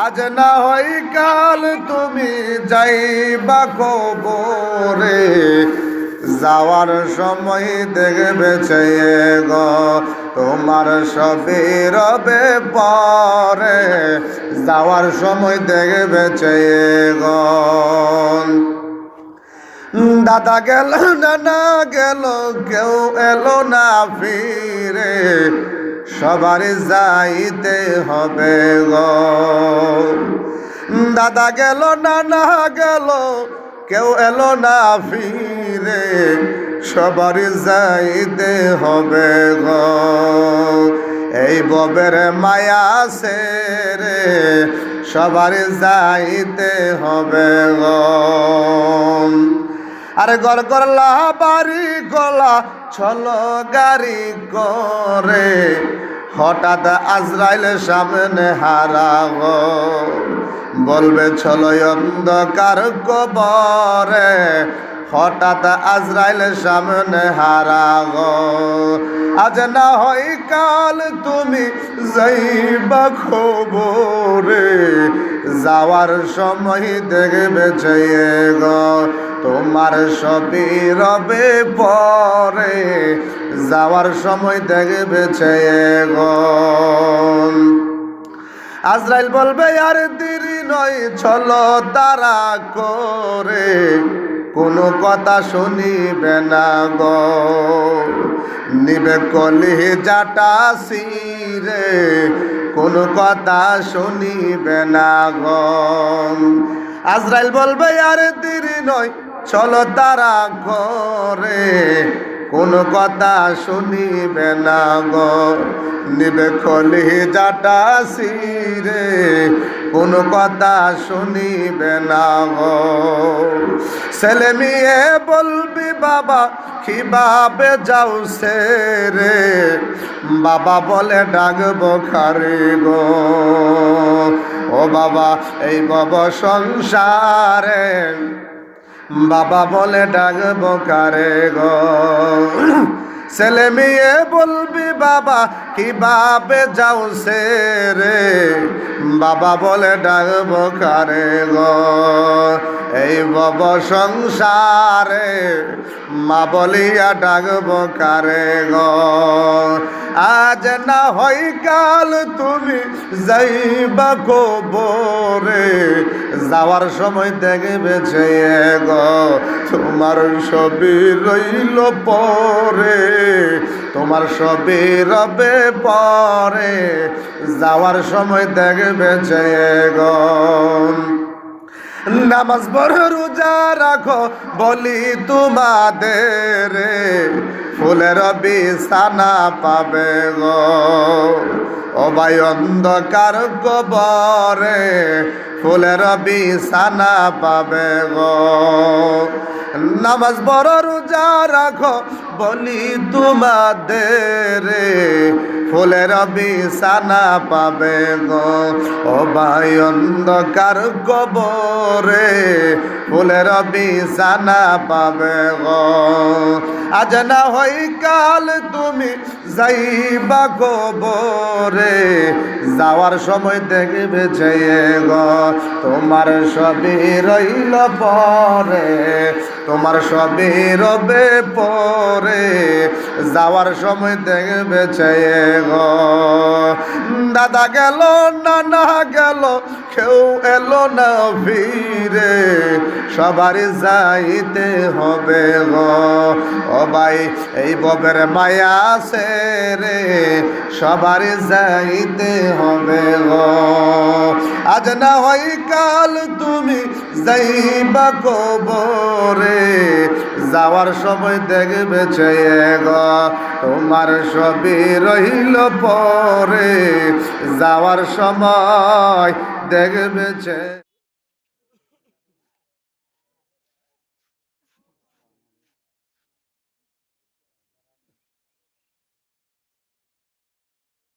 আজ না হয় কাল তুমি যাইবা কবরে, যাওয়ার সময় দেখবে চেয়ে গো তোমার সবে রবে পরে, যাওয়ার সময় দেখবে চেয়ে গো। দাদা গেল নানা গেল কেউ এলো না ফিরে, সবার যাইতে হবে গো। দাদা গেল নানা গেল কেউ এলো না ফিরে, সবার যাইতে হবে গো। এই ববের মায়া আছে রে, সবার যাইতে হবে গো। আরে গর করলা বাড়ি গলা চলো গাড়ি করে, হঠাৎ আজরাইল সামনে হারাবো, বলবে চলো অন্ধকার কবরে, হঠাৎ আজরাইল সামনে হারাবো। আজ না হয় কাল তুমি যাইবা খবরে, যাওয়ার সময় দেখবে চেয়ে গো তোমার সবই রবে পরে, যাওয়ার সময় দেখবে চেয়ে গো। আজরাইল বলবে আর দেরি নয় চলো তারা করে, কোনো কথা শুনিবে না গো, নিবে কলিজাটা ছিঁড়ে, কোনো কথা শুনিবে না গো। আজরাইল বলবে আর দেরি নয় চলো তারা করে, কোনো কথা শুনিবে না গো, নিবে কলিজাটা ছিঁড়ে, কোনো কথা শুনিবে না গো। ছেলে মেয়ে বলবি বাবা কিভাবে যাও সে রে, বাবা বলে ডাকবো খারে গো। ও বাবা এই বব সংসারে, বাবা বলে ডাকবো কারে গো। ছেলে মেয়ে বলবি বাবা কিভাবে যাও সে রে, বাবা বলে ডাকবো কারে গো। এই বব সংসারে মা বলিয়া ডাকবো কারে গো। আজ না হয় কাল তুমি যাইবা কবরে, যাওয়ার সময় দেখবে চেয়ে গো তোমার সবই রইল পরে, তোমার সবই রবে পরে, যাওয়ার সময় দেখবে চেয়ে গো। নামাজ পড়ো রোজা রাখো বলি তোমাদের, ফুলের বিছানা পাবে গো। ও ভাই অন্ধকার কবরে, ফুলের বিছানা পাবে গো। নামাজ পড়ো রোজা রাখো বলি তোমাদের, ফুলের বিছানা পাবে গো। ও ভাই অন্ধকার কবরে, ফুলের বিছানা পাবে গো। আজ না হয় কাল তুমি যাইবা কবরে, যাওয়ার সময় দেখবে চেয়ে গো তোমার সবই রইল পরে, তোমার সবই রবে পরে, যাওয়ার সময় দেখবে চেয়ে গো। দাদা গেল নানা গেল কেউ এলো না ফিরে, সবার যাইতে হবে গো। ও ভাই এই ববের মায়া আছে রে, সবার যাইতে হবে গো। আজ না হয় কাল তুমি যাইবা কবরে, যাওয়ার সময় দেখবে চেয়ে গো তোমার সবই রইল পরে, যাওয়ার সময় দেখবে চেয়ে।